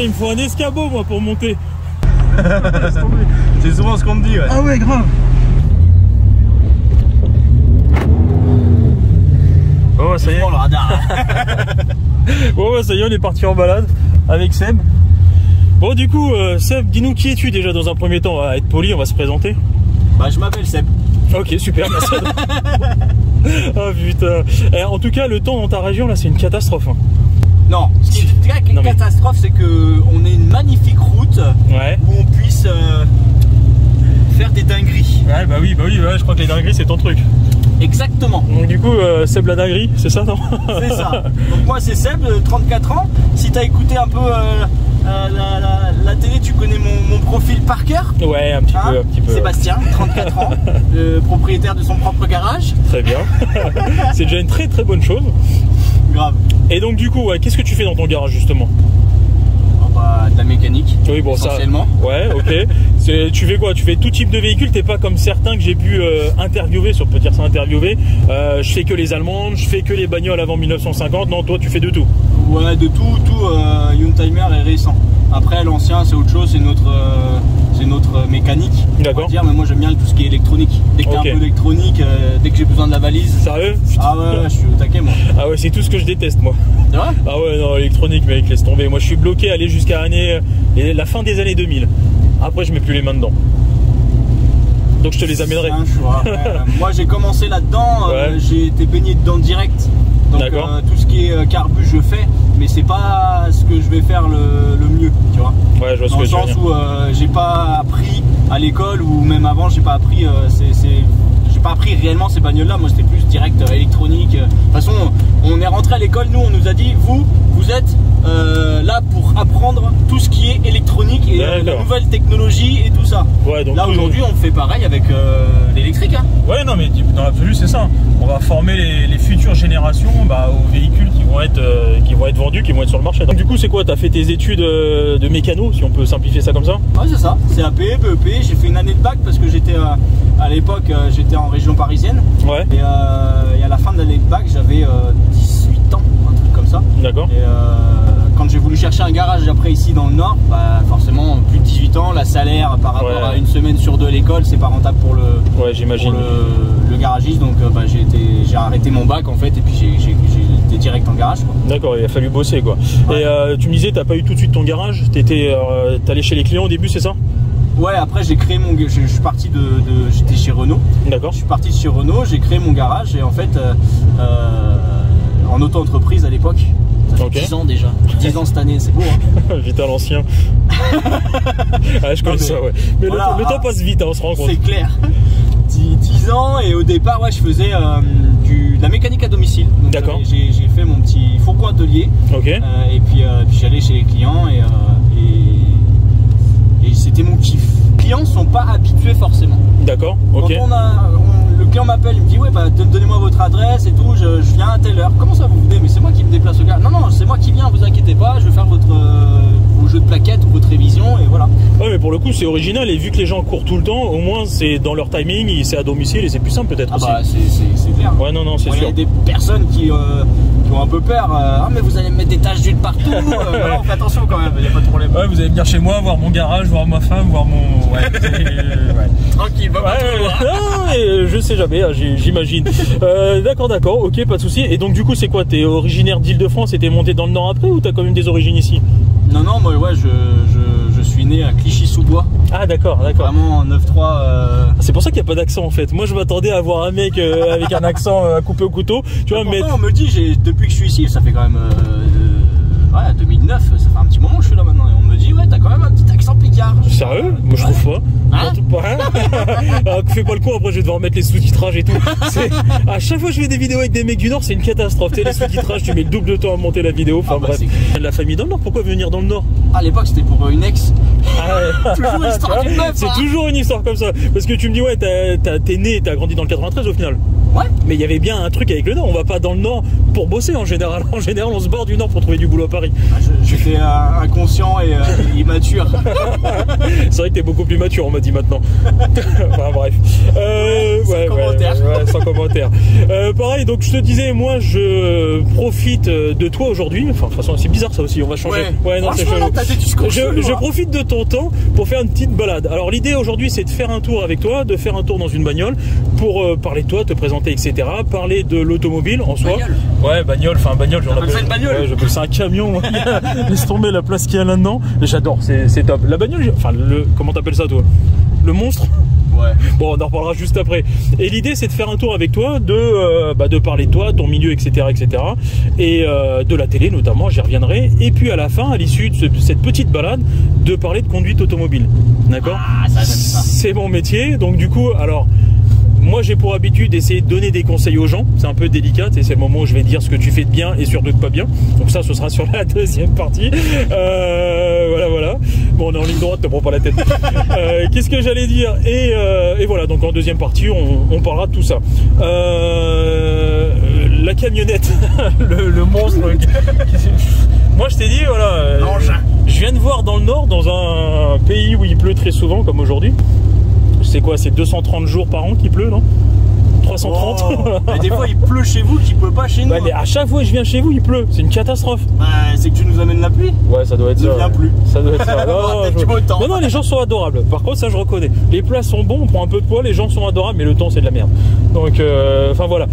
il me faut un escabeau moi pour monter. C'est souvent ce qu'on me dit, ouais. Ah ouais, grave. Oh, ça y est. Le radar. Bon, bah, ça y est, on est parti en balade avec Seb. Bon, du coup, Seb, dis-nous qui es-tu déjà dans un premier temps? On va être poli, on va se présenter. Bah, je m'appelle Seb. Ok, super, merci. Oh putain. En tout cas, le temps dans ta région, là, c'est une catastrophe. Hein. Non, ce qui est une catastrophe, c'est qu'on ait une magnifique route où on puisse faire des dingueries. Ouais, bah oui, ouais, je crois que les dingueries, c'est ton truc. Exactement. Donc du coup, Seb la dinguerie, c'est ça, non? C'est ça. Donc moi, c'est Seb, 34 ans. Si t'as écouté un peu la télé, tu connais mon profil par cœur. Ouais, un petit peu. Sébastien, 34 ans, propriétaire de son propre garage. Très bien. C'est déjà une très très bonne chose. Grave. Et donc du coup, qu'est-ce que tu fais dans ton garage justement? De la mécanique. Oui, bon, essentiellement. Ça. Ouais, ok. Tu fais quoi? Tu fais tout type de véhicule. T'es pas comme certains que j'ai pu interviewer, si on peut dire ça, interviewer. Je fais que les allemandes, je fais que les bagnoles avant 1950. Non, toi, tu fais de tout. Ouais, de tout. Youngtimer est récent. Après, l'ancien, c'est autre chose. C'est notre mécanique. D'accord. Mais moi, j'aime bien tout ce qui est électronique. Dès que t'es un peu électronique, dès que j'ai besoin de la valise. Sérieux? Ah ouais, je suis au taquet, moi. Ah ouais, c'est tout ce que je déteste, moi. C'est vrai? Ah ouais, non, électronique, mec, laisse tomber. Moi, je suis bloqué à aller jusqu'à la fin des années 2000. Après, je mets plus les mains dedans. Donc, je te les amènerai. C'est un choix. Moi, j'ai commencé là-dedans. J'ai été baigné dedans direct. Donc, tout ce qui est carbu, je fais. Mais c'est pas ce que je vais faire le mieux, tu vois. Ouais, je vois ce que tu veux dire. Dans le sens où j'ai pas appris à l'école ou même avant, j'ai pas appris. J'ai pas appris réellement ces bagnoles là, moi c'était plus direct électronique. De toute façon, on est rentré à l'école, nous on nous a dit vous êtes là pour apprendre tout ce qui est électronique et la nouvelle technologie et tout ça. Ouais, donc là aujourd'hui on fait pareil avec l'électrique. Hein. Ouais, non mais dans l'absolu c'est ça. On va former les futures générations aux véhicules qui vont être vendus, qui vont être sur le marché. Donc du coup c'est quoi? T'as fait tes études de mécano, si on peut simplifier ça comme ça? Ouais, c'est ça, CAP, BEP, j'ai fait une année de bac parce que j'étais à l'époque j'étais en région parisienne. Ouais. Et à la fin de l'année de bac, j'avais 18 ans, un truc comme ça. D'accord. Et quand j'ai voulu chercher un garage après ici dans le nord, forcément plus de 18 ans, la salaire par rapport à une semaine sur deux à l'école, c'est pas rentable pour le garagiste. Donc j'ai arrêté mon bac en fait et puis j'ai été direct en garage. D'accord, il a fallu bosser quoi. Ouais. Et tu me disais, t'as pas eu tout de suite ton garage, t'es allé chez les clients au début, c'est ça? Ouais, après j'ai créé je suis parti j'étais chez Renault. D'accord. Je suis parti chez Renault, j'ai créé mon garage et en fait en auto-entreprise à l'époque. Ça fait 10 ans déjà. 10 ans cette année, c'est beau hein. Vite à l'ancien. Je connais ça, ouais. Mais voilà, le temps passe vite, hein, on se rend compte. C'est clair. 10 ans et au départ, je faisais de la mécanique à domicile. D'accord. J'ai fait mon petit fourgon atelier. Ok. Et puis j'allais chez les clients et c'était mon kiff. Les clients sont pas habitués forcément. D'accord, ok. Quand le client m'appelle, il me dit ouais donnez-moi votre adresse et tout, je viens à telle heure. Comment ça vous venez? Mais c'est moi qui me déplace au gars. Non, c'est moi qui viens, vous inquiétez pas, je vais faire vos jeux de plaquettes ou votre révision et voilà. Ouais, mais pour le coup c'est original et vu que les gens courent tout le temps, au moins c'est dans leur timing, c'est à domicile et c'est plus simple peut-être aussi. C'est clair. Ouais, non, c'est sûr. Il y a des personnes qui ont un peu peur. Mais vous allez me mettre des taches d'huile partout. Non, fais attention quand même, il n'y a pas de problème. Ouais, vous allez venir chez moi, voir mon garage, voir ma femme, voir mon. Ouais, tranquille, va pas trop loin. Non, je sais jamais, j'imagine. D'accord, ok, pas de souci. Et donc du coup c'est quoi? T'es originaire d'Île-de-France et t'es monté dans le Nord après ou t'as quand même des origines ici? Non, moi je suis né à Clichy-sous-Bois. Ah d'accord. Vraiment en 9-3. C'est pour ça qu'il n'y a pas d'accent en fait. Moi je m'attendais à voir un mec avec un accent à couper au couteau. Tu vois, mais on me dit, depuis que je suis ici, ça fait quand même 2009, ça fait un petit moment que je suis là maintenant. Et on me dit, ouais, t'as quand même un petit accent picard. Sérieux? Moi je trouve pas. Fais pas le con, après je vais devoir mettre les sous-titrages et tout. À chaque fois que je fais des vidéos avec des mecs du Nord, c'est une catastrophe. Tu sais, les sous-titrages, tu mets le double de temps à monter la vidéo. Enfin bref. La famille dans le Nord, pourquoi venir dans le Nord? À l'époque c'était pour une ex. Toujours l'histoire d'une meuf. C'est toujours une histoire comme ça. Parce que tu me dis, ouais, t'es né, t'as grandi dans le 93 au final. Ouais. Mais il y avait bien un truc avec le Nord. On va pas dans le Nord pour bosser en général. En général, on se barre du Nord pour trouver du boulot à Paris. J'étais inconscient et immature. C'est vrai que t'es beaucoup plus mature, on m'a dit maintenant. Enfin bref. Sans commentaire. Pareil, donc je te disais, moi je profite de toi aujourd'hui. Enfin, de toute façon, c'est bizarre ça aussi, on va changer. Ouais, non, c'est chelou. Je profite de ton temps pour faire une petite balade. Alors l'idée aujourd'hui, c'est de faire un tour avec toi, de faire un tour dans une bagnole pour parler de toi, te présenter, etc. Parler de l'automobile en soi. Bagnole. Ouais, bagnole, enfin bagnole, j'en appelle une bagnole. Ouais, j'appelle ça un camion. Laisse tomber la place qu'il y a là-dedans. J'adore, c'est top. La bagnole, enfin comment t'appelles ça toi? Le monstre? Ouais. Bon, on en reparlera juste après. Et l'idée, c'est de faire un tour avec toi, de parler de toi, ton milieu, etc., etc. Et de la télé notamment, j'y reviendrai. Et puis à la fin, à l'issue de cette petite balade, de parler de conduite automobile. D'accord? Ah, ça, j'aime ça. C'est mon métier. Donc du coup, alors. Moi j'ai pour habitude d'essayer de donner des conseils aux gens, c'est un peu délicat et c'est le moment où je vais dire ce que tu fais de bien et surtout de pas bien, donc ça ce sera sur la deuxième partie. Voilà. Bon, on est en ligne droite, te prends pas la tête. Qu'est-ce que j'allais dire, et voilà, donc en deuxième partie on parlera de tout ça. La camionnette, le monstre. Moi je t'ai dit, voilà, je viens de voir dans le Nord, dans un pays où il pleut très souvent comme aujourd'hui. C'est quoi, c'est 230 jours par an qu'il pleut, non? 330. Et des fois il pleut chez vous qu'il pleut pas chez nous. Bah, mais à chaque fois que je viens chez vous, il pleut. C'est une catastrophe. Bah, c'est que tu nous amènes la pluie. Ouais, ça doit être ça. Ne viens plus. Ça doit être ça. Non, les gens sont adorables. Par contre, ça je reconnais. Les plats sont bons, on prend un peu de poids, les gens sont adorables, mais le temps c'est de la merde. Donc, enfin voilà.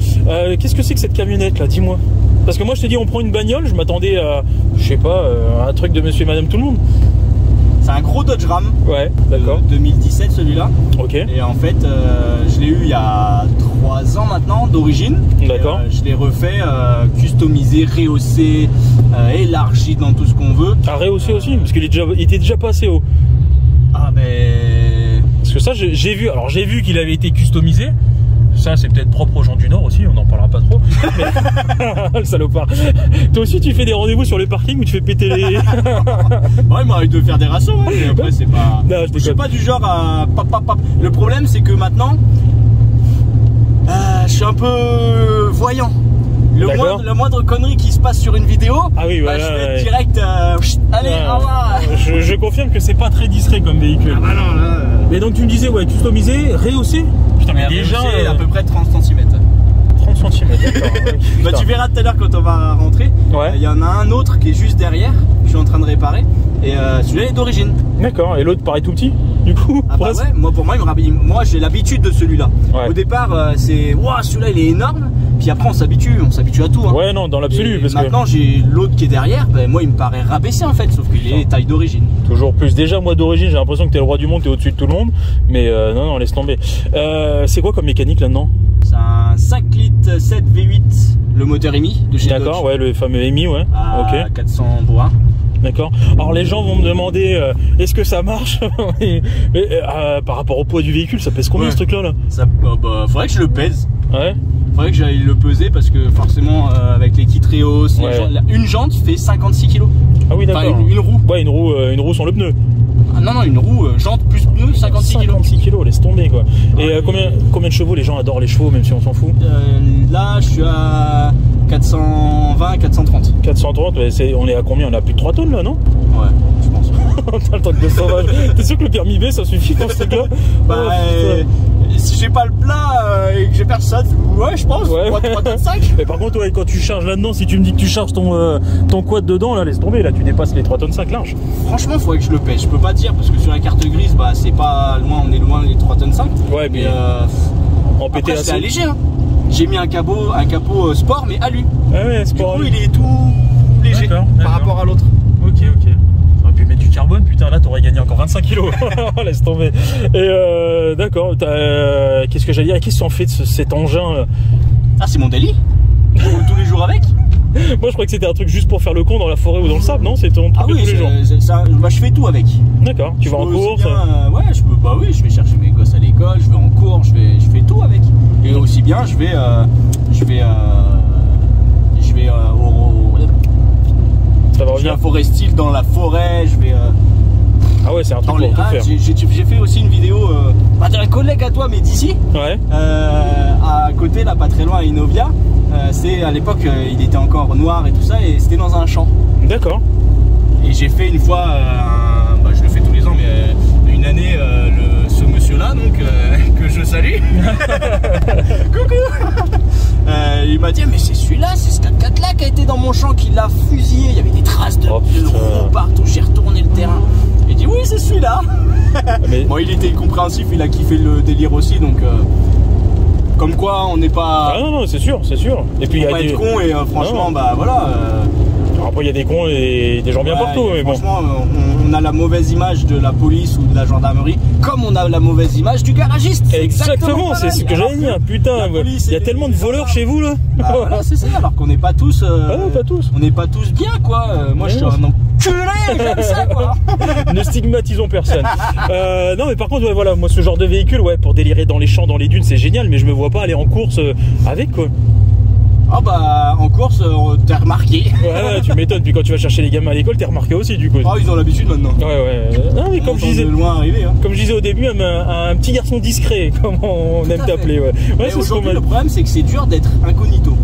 Qu'est-ce que c'est que cette camionnette là? Dis-moi. Parce que moi je te dis, on prend une bagnole, je m'attendais à, je sais pas, un truc de monsieur et madame tout le monde. C'est un gros Dodge Ram. Ouais, d'accord. 2017 celui-là. Ok. Et en fait, je l'ai eu il y a 3 ans maintenant d'origine. D'accord. Je l'ai refait, customisé, rehaussé, élargi dans tout ce qu'on veut. Ah, rehaussé aussi? Parce qu'il était déjà pas assez haut. Ah ben... Parce que ça, j'ai vu. Alors j'ai vu qu'il avait été customisé. Ça, c'est peut-être propre aux gens du Nord aussi, on n'en parlera pas trop. Mais... le salopard. Toi aussi, tu fais des rendez-vous sur les parkings où tu fais péter les... Ouais, il m'arrive de faire des ratios, hein, mais après, c'est pas... Non, je suis pas du genre à... Le problème, c'est que maintenant, je suis un peu voyant. La moindre connerie qui se passe sur une vidéo, ah oui, voilà, je vais direct... allez, au revoir. Je confirme que c'est pas très discret comme véhicule. Ah bah non, là... Mais donc tu me disais, ouais, customisé, rehaussé. Putain, mais déjà... à peu près 30 cm. 30 cm, d'accord. Bah, tu verras tout à l'heure quand on va rentrer. Ouais. Il y en a un autre qui est juste derrière, que je suis en train de réparer. Et celui-là est d'origine. D'accord, et l'autre paraît tout petit, du coup. Ah bah ouais, moi j'ai l'habitude de celui-là. Ouais. Au départ, c'est waouh, celui-là il est énorme. Puis après on s'habitue à tout. Hein. Ouais, non, dans l'absolu. Maintenant j'ai l'autre qui est derrière, ben, moi il me paraît rabaissé en fait, sauf qu'il est taille d'origine. Toujours plus. Déjà, moi d'origine, j'ai l'impression que t'es le roi du monde, t'es au-dessus de tout le monde. Mais non, laisse tomber. C'est quoi comme mécanique là-dedans? C'est un 5 litres 7 V8, le moteur EMI de chez Dodge. D'accord, ouais, le fameux EMI, ouais. À 400 bois. D'accord. Alors les gens vont me demander est-ce que ça marche? Mais par rapport au poids du véhicule, ça pèse combien ce truc-là là? Faudrait que je le pèse. Ouais. Faudrait que j'aille le peser parce que forcément avec les kits Reos, une jante fait 56 kg. Ah oui, d'accord. Enfin, une roue. Ouais, une roue sans le pneu. Ah non, une roue, jante plus pneu, 56 kg. 56 kg, laisse tomber quoi. Et combien de chevaux? Les gens adorent les chevaux même si on s'en fout. Là je suis à 420, 430. 430, on est à combien? On a plus de 3 tonnes là, non? Ouais, je pense. T'as le truc de sauvage. T'es sûr que le permis B ça suffit dans ce truc là? Bah si j'ai pas le plat et que j'ai personne, ouais je pense, 3 tonnes 5. Mais par contre ouais, quand tu charges là-dedans, si tu me dis que tu charges ton quad dedans, là laisse tomber, là tu dépasses les 3 tonnes 5 large. Franchement faudrait que je le pèse, je peux pas dire parce que sur la carte grise bah c'est pas loin, on est loin les 3 tonnes 5. Ouais mais en PT c'est léger hein. J'ai mis un capot sport mais alu. Ah ouais, sport. Du coup il est tout léger par rapport à l'autre. Ok. T'aurais pu mettre du carbone, putain là t'aurais gagné encore 25 kilos. Laisse tomber. Et d'accord, qu'est-ce que j'allais dire? Qu'est-ce qu'on fait de cet engin? Ah c'est mon daily. Je roule tous les jours avec. Moi je crois que c'était un truc juste pour faire le con dans la forêt ou dans le sable, non? C'est ton truc de tous les jours. Bah, je fais tout avec. D'accord, tu vas en course? Ouais, je vais chercher mes gosses à l'école, je vais en cours, je fais tout avec. Et aussi bien, je vais à Forest Hill dans la forêt, je vais Ah ouais, c'est un truc pour tout faire. J'ai fait aussi une vidéo d'un collègue à toi, mais d'ici. Ouais. À côté, là, pas très loin, à Inovia. C'est à l'époque, il était encore noir et tout ça, et c'était dans un champ. D'accord. Et j'ai fait une fois, je le fais tous les ans, mais une année, ce monsieur-là, donc que je salue. Coucou. Il m'a dit, mais c'est celui-là, c'est ce 4x4 là qui a été dans mon champ, qui l'a fusillé. Il y avait des traces de roues partout. J'ai retourné le terrain. Il dit, oui, c'est celui-là. Mais... Bon, il était compréhensif, il a kiffé le délire aussi, donc. Comme quoi, on n'est pas. Ah non, c'est sûr, c'est sûr. Et puis il y a des cons et franchement, bah voilà. Après, il y a des cons et des gens bien partout. Mais franchement, on a la mauvaise image de la police ou de la gendarmerie, comme on a la mauvaise image du garagiste. Exactement, c'est ce que j'allais dire. Putain, il y a tellement de voleurs chez vous là. Bah, voilà, c'est ça. Alors qu'on n'est pas tous. Pas tous. On n'est pas tous bien, quoi. Moi, je suis un enculé, j'aime ça, quoi. Ne stigmatisons personne. Non, mais par contre, ouais, voilà, moi, ce genre de véhicule, ouais, pour délirer dans les champs, dans les dunes, c'est génial. Mais je me vois pas aller en course avec, quoi. Ah bah en course t'es remarqué. Ouais, tu m'étonnes, puis quand tu vas chercher les gamins à l'école t'es remarqué aussi du coup. Ah ils ont l'habitude maintenant. Ouais. Non mais comme je disais, loin arrivé, hein. Comme je disais au début, un petit garçon discret, comme on aime t'appeler. Ouais, aujourd'hui le problème c'est que c'est dur d'être incognito.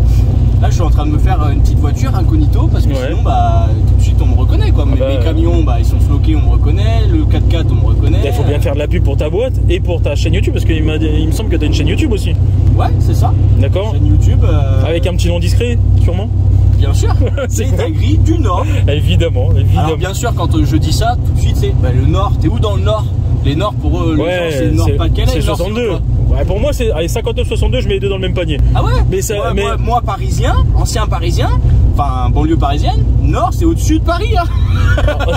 Là je suis en train de me faire une petite voiture incognito parce que sinon bah tout de suite on me reconnaît quoi. Mes camions bah ils sont floqués, on me reconnaît, le 4x4 on me reconnaît. Il faut bien faire de la pub pour ta boîte et pour ta chaîne YouTube parce qu'il me semble que tu as une chaîne YouTube aussi. Ouais c'est ça. D'accord. Chaîne YouTube. Avec un petit nom discret sûrement. Bien sûr. C'est Agri du Nord. Évidemment. Alors bien sûr quand je dis ça tout de suite c'est bah, le Nord, t'es où dans le Nord? Les Nord pour eux, c'est le Nord-Pas-de-Calais. C'est 62. Ouais, pour moi, c'est 59-62, je mets les deux dans le même panier. Ah ouais, mais ça, moi, parisien, ancien parisien, enfin banlieue parisienne, Nord, c'est au-dessus de Paris. Hein.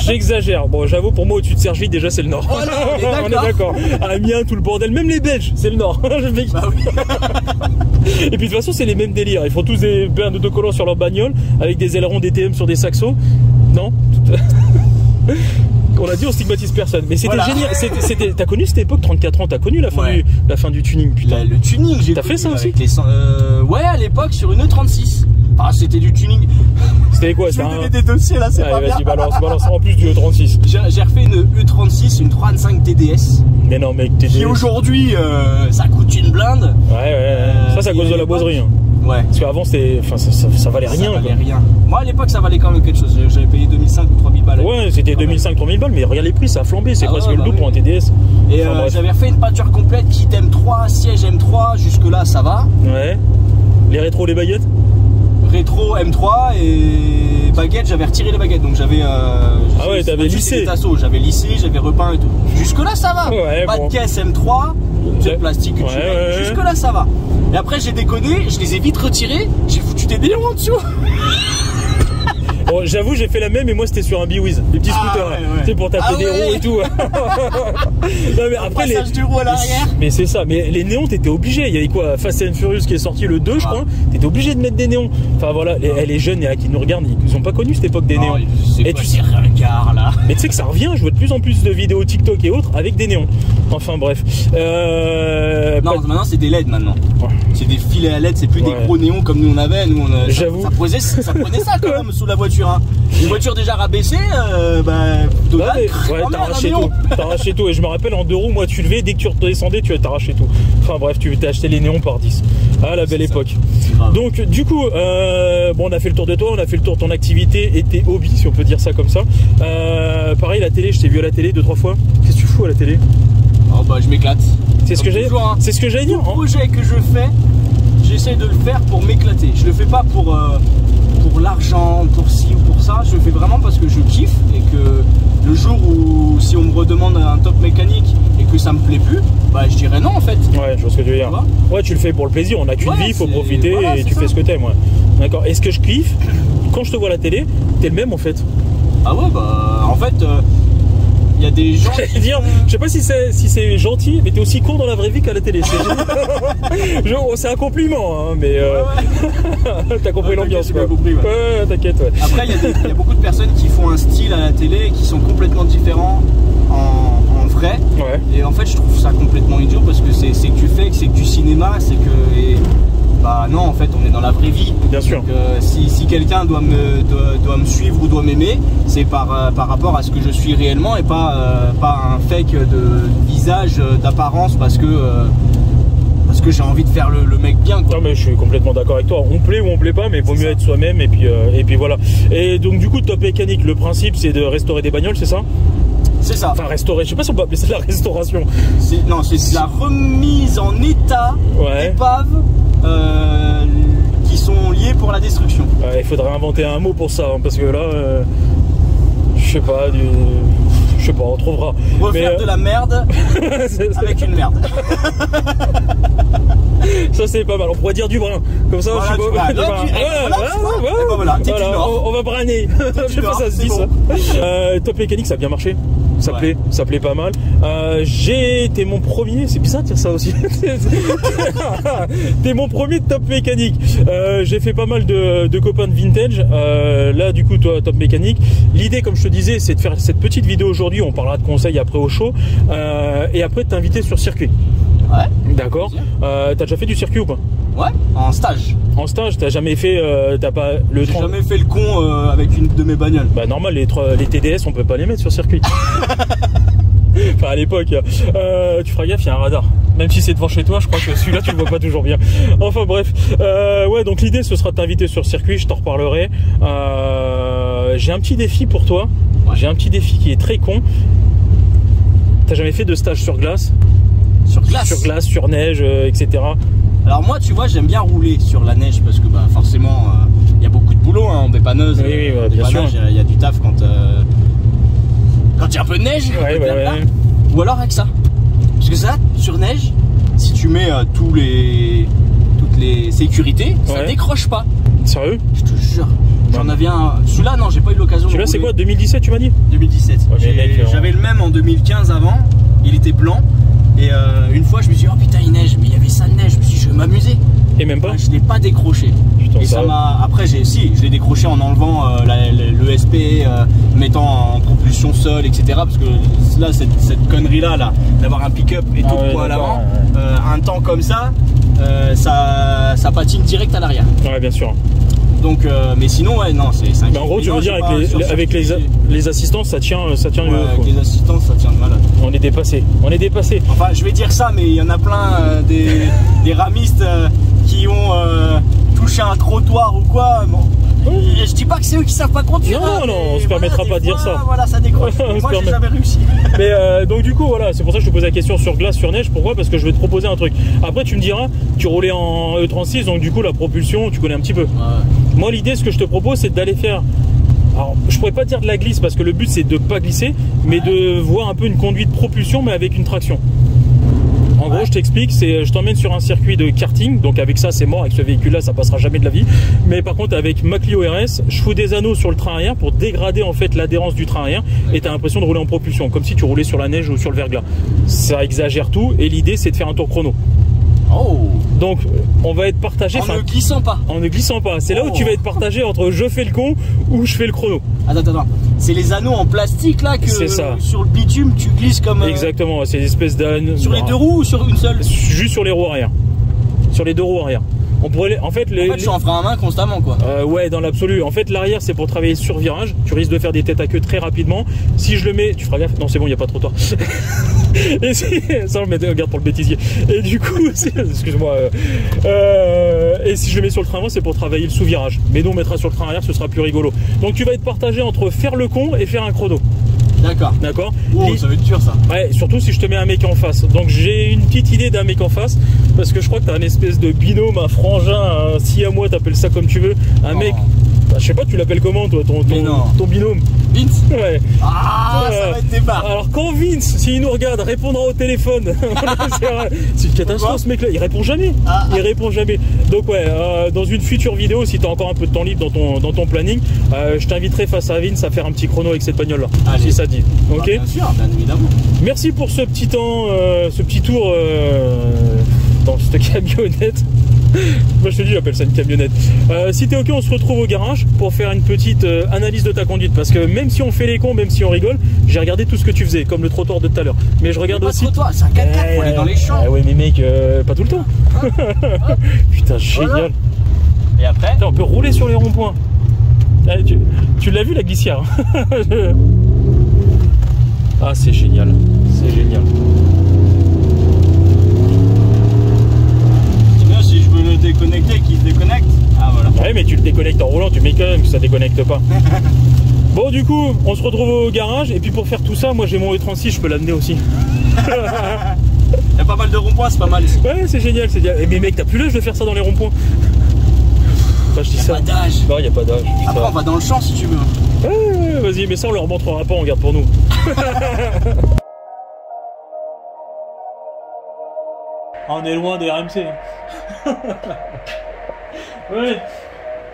J'exagère. Bon, j'avoue, pour moi, au-dessus de Cergy, déjà, c'est le Nord. Oh non, on est d'accord. Amiens, tout le bordel, même les Belges, c'est le Nord. Bah oui. Et puis, de toute façon, c'est les mêmes délires. Ils font tous des pains d'autocollants sur leur bagnole, avec des ailerons DTM sur des saxos. Non. On a dit on stigmatise personne, mais c'était génial. T'as connu cette époque 34 ans, t'as connu la fin du tuning, putain. Le tuning, j'ai. T'as fait ça aussi ouais, à l'époque sur une E36. Ah, c'était du tuning. C'était quoi? Je vais donner des dossiers là, c'est pas bien. Vas-y, balance en plus du E36. J'ai refait une E36, une 325 TDS. Mais non, mec, TDS. Qui aujourd'hui, ça coûte une blinde. Ouais. Ça, c'est à cause de la boiserie. Hein. Ouais. Parce qu'avant, ça valait rien. Ça valait rien. Moi, à l'époque, ça valait quand même quelque chose. J'avais payé 2005 ou 3000 balles. Ouais, c'était 2005-3000 balles, mais regarde les prix, ça a flambé. C'est presque le double pour un TDS. Et j'avais refait une peinture complète, kit M3, siège M3. Jusque-là, ça va. Ouais. Les rétros, les baguettes? Rétro M3 et baguette, j'avais retiré les baguettes donc j'avais t'avais lissé. J'avais lissé, j'avais repeint et tout. Jusque là ça va. Ouais, pas de caisse M3, c'est le plastique que tu mets. Jusque là ça va. Et après j'ai déconné, je les ai vite retirés, j'ai foutu des néons en dessous. Bon, j'avoue, j'ai fait la même, et moi c'était sur un B-Wiz, les petits scooters, tu sais, pour taper des roues et tout. Non, mais après, du roue à l'arrière. Mais c'est ça, mais les néons, t'étais obligé. Il y avait quoi, Fast and Furious qui est sorti le 2, je crois. T'étais obligé de mettre des néons. Enfin voilà, les jeunes qui nous regardent, ils ont pas connu cette époque des néons. Et tu sais, regard là. Mais tu sais que ça revient, je vois de plus en plus de vidéos TikTok et autres avec des néons. Enfin bref. Non, maintenant c'est des LED maintenant. C'est des filets à LED, c'est plus des gros néons comme nous on avait. J'avoue. Ça prenait ça quand même sous la voiture. Hein. Une voiture déjà rabaissée, t'arrachais tout. Et je me rappelle en 2 roues, moi tu levais, dès que tu redescendais, tu t'arrachais tout. Enfin bref, tu t'es acheté les néons par 10. Ah, la belle époque. Donc du coup, on a fait le tour de toi, on a fait le tour de ton activité et tes hobbies, si on peut dire ça comme ça. Pareil, la télé, je t'ai vu à la télé 2-3 fois. Qu'est-ce que tu fous à la télé? Oh bah je m'éclate. C'est ce que j'allais dire. C'est ce que j'allais dire. Le projet que je fais, j'essaie de le faire pour m'éclater. Je le fais pas pour l'argent, pour ci ou pour ça. Je le fais vraiment parce que je kiffe et que le jour où si on me redemande un top mécanique et que ça me plaît plus, bah je dirais non en fait. Ouais, je vois ce que tu veux dire. Ouais, tu le fais pour le plaisir. On a qu'une vie, il faut profiter et tu fais ce que t'aimes. Ouais. D'accord. Et ce que je kiffe, quand je te vois à la télé, t'es le même en fait. Ah ouais, bah en fait. Il y a des gens. Je sais pas si c'est gentil, mais t'es aussi con dans la vraie vie qu'à la télé. C'est un compliment, hein, mais t'as compris l'ambiance. T'inquiète. Après, il y a beaucoup de personnes qui font un style à la télé qui sont complètement différents en vrai. Ouais. Et en fait, je trouve ça complètement idiot parce que c'est que du fake, c'est que du cinéma, c'est que. bah non, en fait, on est dans la vraie vie. Bien sûr. Donc, si quelqu'un doit me suivre ou doit m'aimer, c'est par rapport à ce que je suis réellement et pas un fake de visage, d'apparence parce que j'ai envie de faire le mec bien, quoi. Non mais je suis complètement d'accord avec toi, on plaît ou on plaît pas, mais il vaut mieux être soi-même et puis voilà. Et donc du coup Top Mécanique, le principe c'est de restaurer des bagnoles, c'est ça? C'est ça. Enfin restaurer, je sais pas si on peut appeler ça de la restauration. Non, c'est de la remise en état d'épaves qui sont liées pour la destruction. Il faudrait inventer un mot pour ça, hein, parce que là, je sais pas, on trouvera. Refaire de la merde avec une merde. Ça c'est pas mal, on pourrait dire du brin. Comme ça, voilà, on va braner. Je sais pas si ça se dit ça. Top Mécanique, ça a bien marché. Ça plaît pas mal. T'es mon premier, c'est bizarre de dire ça aussi. T'es mon premier de Top Mécanique. J'ai fait pas mal de copains de vintage. Là, du coup, toi, Top Mécanique. L'idée, comme je te disais, c'est de faire cette petite vidéo aujourd'hui. On parlera de conseils après au show. Et après, de t'inviter sur circuit. Ouais. D'accord. T'as déjà fait du circuit ou pas? Ouais, en stage. En stage, t'as jamais fait, J'ai jamais fait le con avec une de mes bagnoles. Bah normal, les TDS, on peut pas les mettre sur circuit. Enfin à l'époque. Tu feras gaffe, il y a un radar. Même si c'est devant chez toi, je crois que celui-là tu le vois pas toujours bien. Enfin bref. Ouais, donc l'idée ce sera de t'inviter sur circuit, je t'en reparlerai. J'ai un petit défi pour toi. Ouais. J'ai un petit défi qui est très con. T'as jamais fait de stage sur glace? Sur glace? Sur glace, sur neige, etc. Alors moi, tu vois, j'aime bien rouler sur la neige parce que bah, forcément, il y a beaucoup de boulot hein, en dépanneuse. Oui, bien sûr. Il y a du taf quand il y a un peu de neige. Ou alors avec ça. Parce que ça, sur neige, si tu mets toutes les sécurités, ça décroche pas. Sérieux? Je te jure. J'en avais un. Celui-là, non, j'ai pas eu l'occasion. Celui-là, c'est quoi? 2017, tu m'as dit? 2017. J'avais le même en 2015 avant. Il était blanc. Et une fois, je me suis dit, oh putain, il neige. Mais il y avait ça de neige. Je me suis dit, je vais m'amuser. Et même pas? Je l'ai pas décroché. Putain, et ça m'a. Après, je l'ai décroché en enlevant l'ESP, mettant en propulsion seule, etc. Parce que là, cette connerie-là, d'avoir un pick-up et tout le poids à l'avant, un temps comme ça, ça patine direct à l'arrière. Ouais, bien sûr. Donc, mais sinon, ouais, non, c'est en gros, tu veux dire, avec les assistances, ça tient avec les assistances, ça tient de malade. On est dépassé. Enfin, je vais dire ça, mais il y en a plein des ramistes qui ont touché un trottoir ou quoi. Bon. Et je dis pas que c'est eux qui savent pas conduire. Non, on se permettra pas de dire ça. Voilà, ça décroche. Moi, j'ai jamais réussi. Mais donc du coup, voilà, c'est pour ça que je te pose la question sur glace, sur neige. Pourquoi? Parce que je vais te proposer un truc. Après, tu me diras, tu roulais en E36, donc du coup, la propulsion, tu connais un petit peu. Moi, l'idée, ce que je te propose, c'est d'aller faire. Alors, je pourrais pas dire de la glisse parce que le but, c'est de pas glisser, mais de voir un peu une conduite propulsion, mais avec une traction. En gros, je t'explique, je t'emmène sur un circuit de karting, donc avec ça c'est mort, avec ce véhicule-là ça passera jamais de la vie. Mais par contre avec ma Clio RS, je fous des anneaux sur le train arrière pour dégrader en fait l'adhérence du train arrière et t'as l'impression de rouler en propulsion, comme si tu roulais sur la neige ou sur le verglas. Ça exagère tout et l'idée c'est de faire un tour chrono. Oh. Donc on va être partagé. En ne glissant pas. En ne glissant pas. C'est là où tu vas être partagé entre je fais le con ou je fais le chrono. Attends. C'est les anneaux en plastique là que sur le bitume tu glisses comme. Exactement, c'est des espèces d'anneaux. Sur les deux roues ou sur une seule? Juste sur les roues arrière. Sur les deux roues arrière. On pourrait, en fait, je suis en frein à main constamment quoi. Ouais, dans l'absolu. En fait, l'arrière c'est pour travailler sur virage. Tu risques de faire des têtes à queue très rapidement. Si je le mets, tu feras gaffe. Non, c'est bon, il n'y a pas de trottoir. Et si, ça, on le regarde pour le bêtisier. Et du coup, excuse-moi. Et si je le mets sur le train avant, c'est pour travailler le sous-virage. Mais nous, on mettra sur le train arrière, ce sera plus rigolo. Donc, tu vas être partagé entre faire le con et faire un chrono. D'accord. Oh, ça va être dur ça. Ouais, surtout si je te mets un mec en face. Donc j'ai une petite idée d'un mec en face. Parce que je crois que t'as un espèce de binôme, un frangin, un siamois, t'appelles ça comme tu veux. Un mec. Bah, je sais pas, tu l'appelles comment toi, ton binôme? Vince? Ouais. Ça va être débat. Alors quand Vince, s'il nous regarde, répondra au téléphone. C'est une catastrophe ce mec là, il répond jamais. Il répond jamais. Donc ouais, dans une future vidéo, si t'as encore un peu de temps libre dans ton planning, je t'inviterai face à Vince à faire un petit chrono avec cette bagnole là. Si ça te dit. Ok. Bien sûr, bien évidemment. Merci pour ce petit temps, ce petit tour dans cette camionnette. Moi je te dis, j'appelle ça une camionnette. Si t'es ok, on se retrouve au garage pour faire une petite analyse de ta conduite. Parce que même si on fait les cons, même si on rigole, j'ai regardé tout ce que tu faisais, comme le trottoir de tout à l'heure. Mais je regarde aussi. C'est un 4x4 pour aller dans les champs. Ouais, mais mec, pas tout le temps. Putain, génial. Voilà. Et après Putain, on peut rouler sur les ronds-points. Tu l'as vu la glissière? Ah, c'est génial. C'est génial. Si je veux le déconnecter, qu'il se déconnecte. Ah voilà. Ouais, mais tu le déconnectes en roulant, tu mets quand même que ça déconnecte pas. Bon, du coup, on se retrouve au garage. Et puis pour faire tout ça, moi j'ai mon E36, je peux l'amener aussi. Il y a pas mal de ronds-points, c'est pas mal ici. Ouais, c'est génial, c'est génial. Mais mec, t'as plus l'âge de faire ça dans les ronds-points. Enfin, je dis ça. Pas d'âge. Non, y a pas d'âge. Après, on va dans le champ si tu veux. Ouais, vas-y, mais ça on leur montrera pas, on garde pour nous. On est loin des RMC. Ouais,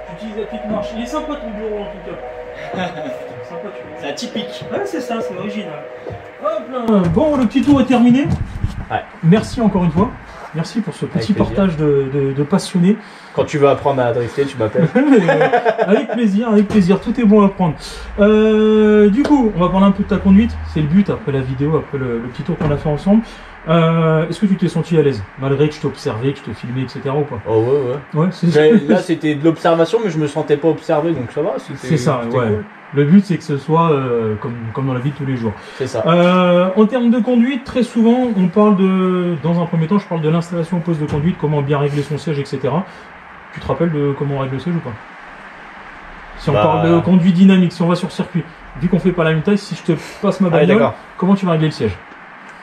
j'utilise la petite marche. Il est sympa ton bureau en tout cas. Sympa, C'est atypique. Ouais, c'est ça, c'est original. Hop là. Bon, le petit tour est terminé. Ouais. Merci encore une fois. Merci pour ce petit partage de passionnés. Quand tu veux apprendre à drifter, tu m'appelles. Avec plaisir, tout est bon à apprendre. Du coup, on va parler un peu de ta conduite. C'est le but après la vidéo, après le petit tour qu'on a fait ensemble. Est-ce que tu t'es senti à l'aise malgré que je t'ai observé, que je t'ai filmé, etc. ou pas? Oh ouais. Là c'était de l'observation, mais je me sentais pas observé, donc ça va. C'est ça, ouais. Cool. Le but c'est que ce soit comme dans la vie de tous les jours. C'est ça. En termes de conduite, très souvent on parle dans un premier temps, je parle de l'installation au poste de conduite, comment bien régler son siège, etc. Tu te rappelles de comment on règle le siège ou pas? Si on parle de conduite dynamique, si on va sur circuit, vu qu'on fait pas la même taille, si je te passe ma bagnole, comment tu vas régler le siège?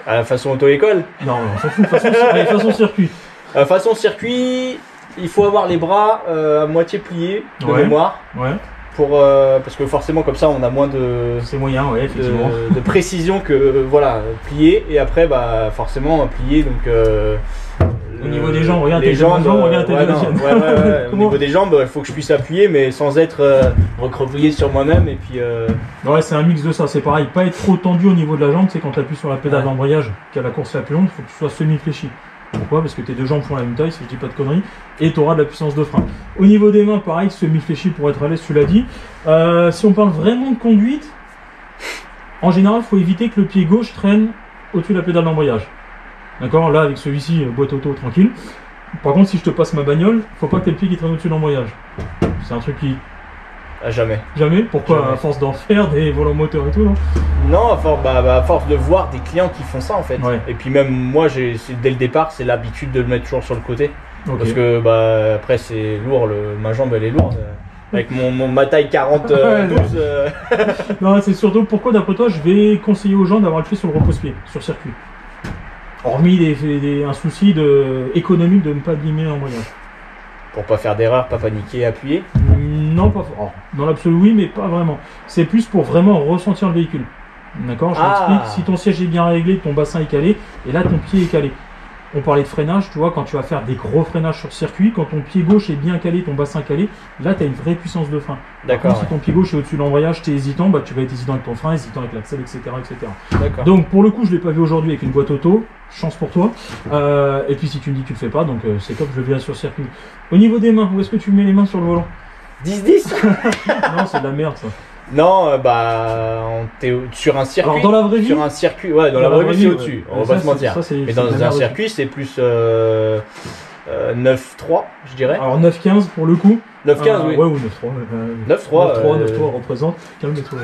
À la façon auto-école? Non, on s'en fout, façon circuit. Façon circuit, il faut avoir les bras à moitié pliés de mémoire. Ouais. Parce que forcément comme ça on a moins de de précision que voilà plier, et après bah forcément plier, donc au niveau des jambes, regarde tes jambes, regarde tes au niveau des jambes, il faut que je puisse appuyer mais sans être recroquevillé sur moi-même, et puis ouais, c'est un mix de ça, c'est pareil, pas être trop tendu au niveau de la jambe, c'est quand tu appuies sur la pédale d'embrayage, qui a la course la plus longue, il faut que tu sois semi-fléchi. Pourquoi? Parce que tes deux jambes font la même taille, si je dis pas de conneries, et tu auras de la puissance de frein. Au niveau des mains, pareil, semi-fléchi pour être à l'aise, tu l'as dit. Si on parle vraiment de conduite, en général, il faut éviter que le pied gauche traîne au-dessus de la pédale d'embrayage. D'accord? Là, avec celui-ci, boîte auto, tranquille. Par contre, si je te passe ma bagnole, faut pas que t'aies le pied qui traîne au-dessus de l'embrayage. C'est un truc qui... Jamais. Jamais? Pourquoi? Jamais. À force d'en faire, des volants moteurs et tout, non? Non, à force de voir des clients qui font ça en fait. Ouais. Et puis même moi, dès le départ, c'est l'habitude de le mettre toujours sur le côté. Okay. Parce que après c'est lourd, ma jambe elle est lourde. Avec ma taille 40, 12. Non, c'est surtout pourquoi d'après toi je vais conseiller aux gens d'avoir le pied sur le repose-pied, sur circuit. Hormis un souci économique de ne pas abîmer l'embrayage. Pour pas faire d'erreur, pas paniquer, appuyer? Non, pas fort. Dans l'absolu, oui, mais pas vraiment. C'est plus pour vraiment ressentir le véhicule. D'accord? Je m'explique. Si ton siège est bien réglé, ton bassin est calé, et là ton pied est calé. On parlait de freinage, tu vois, quand tu vas faire des gros freinages sur circuit, quand ton pied gauche est bien calé, ton bassin calé, là tu as une vraie puissance de frein. D'accord. Si ton pied gauche est au-dessus de l'embrayage, tu es hésitant, bah, tu vas être hésitant avec ton frein, hésitant avec l'axle, etc., etc. D'accord. Donc pour le coup, je ne l'ai pas vu aujourd'hui avec une boîte auto, chance pour toi. Et puis si tu me dis que tu le fais pas, donc c'est top, je le verrai sur circuit. Au niveau des mains, où est-ce que tu mets les mains sur le volant? 10-10. Non, c'est de la merde ça. Non, t'es sur un circuit. Alors dans la vraie vie, sur un circuit, ouais, dans la vraie vie c'est au-dessus. On va pas se mentir. Mais dans un circuit, c'est plus 9-3, je dirais. Alors 9-15 pour le coup. 9-15, oui. Ouais, ou 9-3. 9-3 représente. Calme-toi.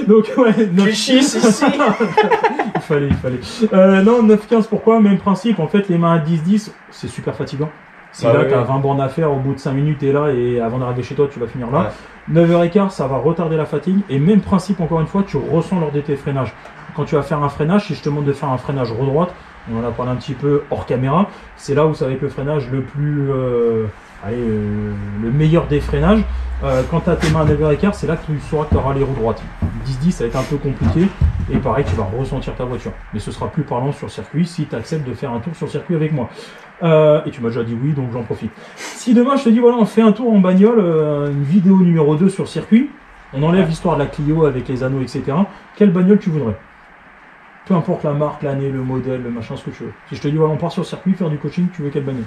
Donc ouais, 9... ici. il fallait. Non, 9-15 pourquoi? Même principe. En fait, les mains à 10-10, c'est super fatigant. Si là, tu as 20 bornes à faire, au bout de 5 minutes, t'es là, et avant d'arriver chez toi, tu vas finir là. Ouais. 9h15, ça va retarder la fatigue. Et même principe, encore une fois, tu ressens lors de tes freinages. Quand tu vas faire un freinage, si je te demande de faire un freinage droite, on en a parlé un petit peu hors caméra, c'est là où ça va être le freinage le plus... le meilleur des freinages. Quand tu as tes mains à 9h15, c'est là que tu sauras que tu auras les roues droites. 10-10, ça va être un peu compliqué. Et pareil, tu vas ressentir ta voiture. Mais ce sera plus parlant sur circuit si tu acceptes de faire un tour sur circuit avec moi. Et tu m'as déjà dit oui, donc j'en profite. Si demain je te dis, voilà, on fait un tour en bagnole, une vidéo numéro 2 sur circuit, on enlève l'histoire de la Clio avec les anneaux, etc. Quelle bagnole tu voudrais? Peu importe la marque, l'année, le modèle, le machin, ce que tu veux. Si je te dis, voilà, on part sur circuit, faire du coaching, tu veux quelle bagnole?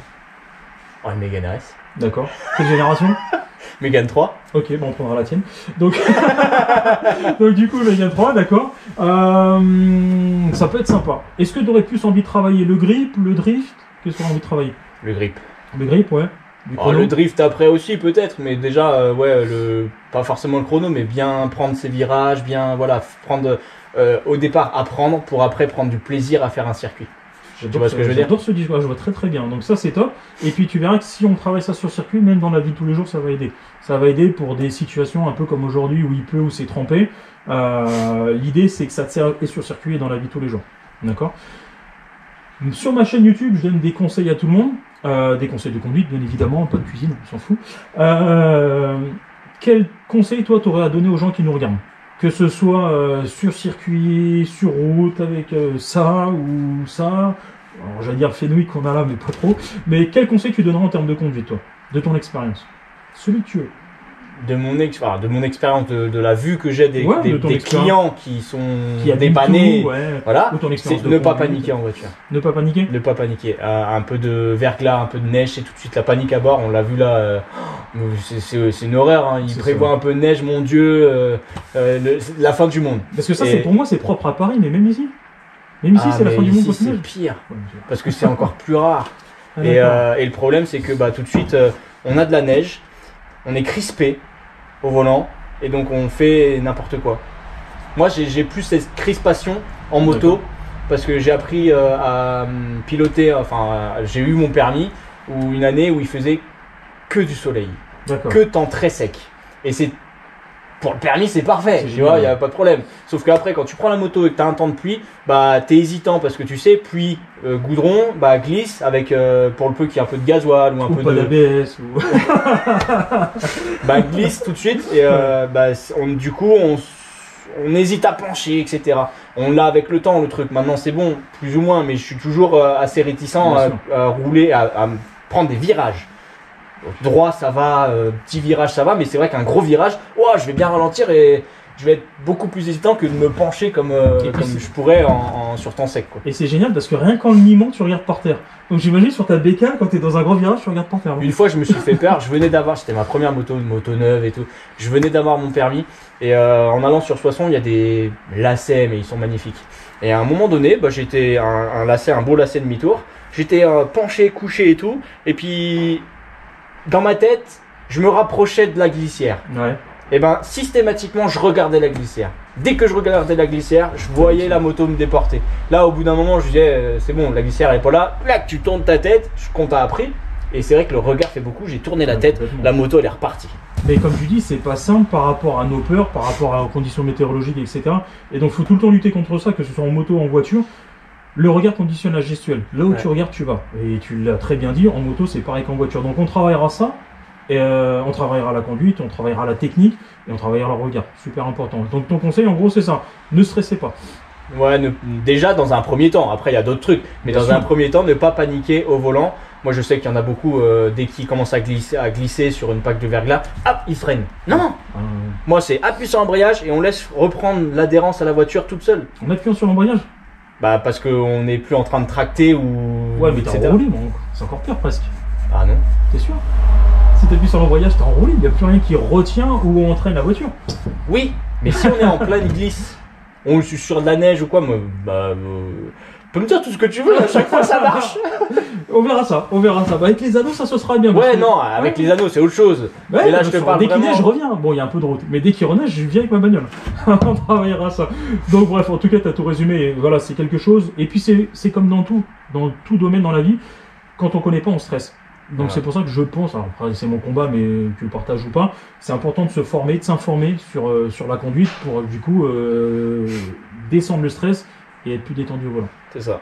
Oh, une Mégane RS. D'accord. Quelle génération? Mégane 3. Ok, bon, on prendra la tienne. Donc, donc du coup, Mégane 3, d'accord. Ça peut être sympa. Est-ce que tu aurais plus envie de travailler le grip, le drift? Qu'est-ce que tu as envie de travailler? Le grip. Le grip, ouais. Le drift après aussi peut-être, mais déjà ouais, pas forcément le chrono, mais bien prendre ses virages, bien voilà, prendre au départ apprendre pour après prendre du plaisir à faire un circuit. Tu vois ce que je veux dire? J'adore ce discours, je vois très très bien. Donc ça c'est top. Et puis tu verras que si on travaille ça sur circuit, même dans la vie de tous les jours, ça va aider. Ça va aider pour des situations un peu comme aujourd'hui où il pleut, où c'est trempé. L'idée c'est que ça te sert et sur circuit et dans la vie de tous les jours. D'accord? Sur ma chaîne YouTube, je donne des conseils à tout le monde. Des conseils de conduite, bien évidemment, pas de cuisine, on s'en fout. Quel conseil, toi, tu aurais à donner aux gens qui nous regardent? Que ce soit sur circuit, sur route, avec ça ou ça. Alors, j'allais dire le Fenwick qu'on a là, mais pas trop. Mais quel conseil tu donneras en termes de conduite, toi? De ton expérience? Celui que tu veux. De mon expérience, de la vue que j'ai des clients qui sont qui dépannés, tout, ouais. voilà, c'est ne pas paniquer en voiture. Ne pas paniquer. Ne pas paniquer. Un peu de verglas, un peu de neige, c'est tout de suite la panique à bord. On l'a vu là, c'est une horreur. Hein. Il prévoit un peu de neige, mon Dieu, la fin du monde. Parce que ça, pour moi, c'est propre à Paris, mais même ici. Même ici, c'est la fin du monde. C'est pire, parce que c'est encore plus rare. Et le problème, c'est que tout de suite, on a de la neige, on est crispé au volant et donc on fait n'importe quoi. Moi j'ai plus cette crispation en moto parce que j'ai appris à piloter, j'ai eu mon permis ou une année où il faisait que du soleil, que temps très sec, et c'est pour le permis c'est parfait, tu vois, il n'y a pas de problème. Sauf qu'après quand tu prends la moto et que tu as un temps de pluie, t'es hésitant parce que tu sais, pluie, goudron, glisse avec pour le peu qu'il y ait un peu de gasoil ou un peu de d'ABS ou glisse tout de suite et du coup on hésite à pencher, etc. On l'a avec le temps le truc, maintenant c'est bon, plus ou moins, mais je suis toujours assez réticent à rouler, à prendre des virages. Droit ça va, petit virage ça va, mais c'est vrai qu'un gros virage, je vais bien ralentir et je vais être beaucoup plus hésitant que de me pencher comme je pourrais sur temps sec, quoi. Et c'est génial parce que rien qu'en le mimant, tu regardes par terre. Donc j'imagine sur ta bécane, quand tu es dans un gros virage, tu regardes par terre. Une fois je me suis fait peur, c'était ma première moto, une moto neuve et tout. Je venais d'avoir mon permis et en allant sur Soissons, il y a des lacets, mais ils sont magnifiques. Et à un moment donné, j'étais un beau lacet demi-tour. J'étais penché, couché et tout. Et puis dans ma tête, je me rapprochais de la glissière. Ouais. Et systématiquement, je regardais la glissière. Dès que je regardais la glissière, je voyais la moto me déporter. Là, au bout d'un moment, je disais, c'est bon, la glissière est pas là. Là, tu tournes ta tête, qu'on t'a appris. Et c'est vrai que le regard fait beaucoup. J'ai tourné la tête, la moto, elle est repartie. Mais comme tu dis, c'est pas simple par rapport à nos peurs, par rapport aux conditions météorologiques, etc. Et donc, il faut tout le temps lutter contre ça, que ce soit en moto ou en voiture. Le regard conditionne la gestuelle. Là où tu regardes, tu vas. Et tu l'as très bien dit, en moto, c'est pareil qu'en voiture. Donc, on travaillera ça. Et on travaillera la conduite, on travaillera la technique et on travaillera le regard. Super important. Donc ton conseil en gros c'est ça, ne stressez pas. Ouais, déjà dans un premier temps, après il y a d'autres trucs, mais un premier temps, ne pas paniquer au volant. Moi je sais qu'il y en a beaucoup, dès qu'ils commencent à glisser sur une plaque de verglas, hop, ils freinent. Non, moi c'est appuie sur l'embrayage et on laisse reprendre l'adhérence à la voiture toute seule. On appuie sur l'embrayage? Parce qu'on n'est plus en train de tracter ou... Ouais mais t'es enroulé, c'est encore pire presque. Ah non? T'es sûr? Si t'appuies sur l'embrayage, t'es enroulé, il n'y a plus rien qui retient ou entraîne la voiture. Oui, mais si on est en pleine glisse, on est sur de la neige ou quoi, peux me dire tout ce que tu veux, à chaque fois ça marche. On verra ça. Avec les anneaux, ça se sera bien. Ouais, non, avec les anneaux, c'est autre chose. Ouais, et là, je te parle dès qu'il neige, je reviens. Bon, il y a un peu de route, mais dès qu'il reneige, je viens avec ma bagnole. On travaillera ça. Donc bref, en tout cas, t'as tout résumé. Voilà, c'est quelque chose. Et puis c'est comme dans tout domaine dans la vie. Quand on connaît pas, on stresse. Donc c'est pour ça que je pense, alors après c'est mon combat, mais tu le partages ou pas, c'est important de se former, de s'informer sur la conduite pour du coup descendre le stress et être plus détendu au volant. C'est ça.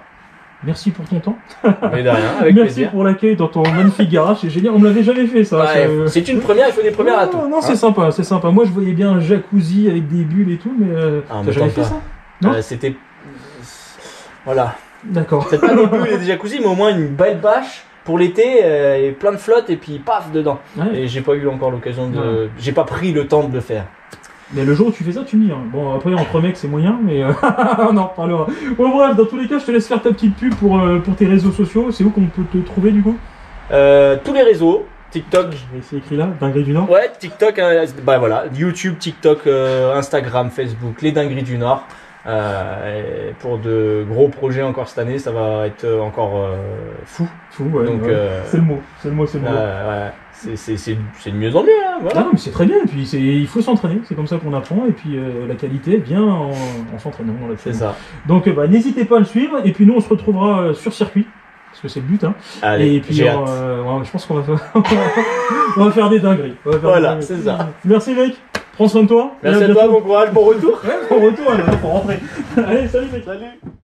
Merci pour ton temps. Mais de rien, avec Merci plaisir. pour l'accueil dans ton magnifique garage, c'est génial, on me l'avait jamais fait ça. C'est une première, il faut des premières à tout. Non, c'est sympa, c'est sympa. Moi je voyais bien un jacuzzi avec des bulles et tout, mais t'as jamais fait ça? Non, c'était... Voilà. D'accord. C'est pas des bulles et des jacuzzi, mais au moins une belle bâche. Pour l'été, et plein de flotte et puis paf dedans. Ouais. Et j'ai pas eu encore l'occasion de... J'ai pas pris le temps de le faire. Mais le jour où tu fais ça, tu me dis. Hein. Bon, après, entre mecs, c'est moyen, mais on en reparlera. Bon, bref, dans tous les cas, je te laisse faire ta petite pub pour tes réseaux sociaux. C'est où qu'on peut te trouver, du coup? Tous les réseaux, TikTok. C'est écrit là, Dinguerie du Nord. Ouais, TikTok, bah voilà, YouTube, TikTok, Instagram, Facebook, les Dingueries du Nord. Et pour de gros projets encore cette année, ça va être encore fou. Fou, ouais. Donc, ouais. C'est le mot, c'est le mot. Ouais. C'est de mieux en mieux, hein, voilà. Ah non, mais c'est très bien, et puis il faut s'entraîner, c'est comme ça qu'on apprend, et puis la qualité vient en s'entraînant. C'est ça. Donc n'hésitez pas à le suivre, et puis nous on se retrouvera sur circuit, parce que c'est le but. Hein. Allez, et puis j'ai hâte. je pense qu'on va on va faire des dingueries. Voilà, c'est ça. Merci mec, prends soin de toi. Merci à toi, bon courage, bon retour. Ouais, bon retour, alors, pour rentrer. Allez, salut mec. Salut.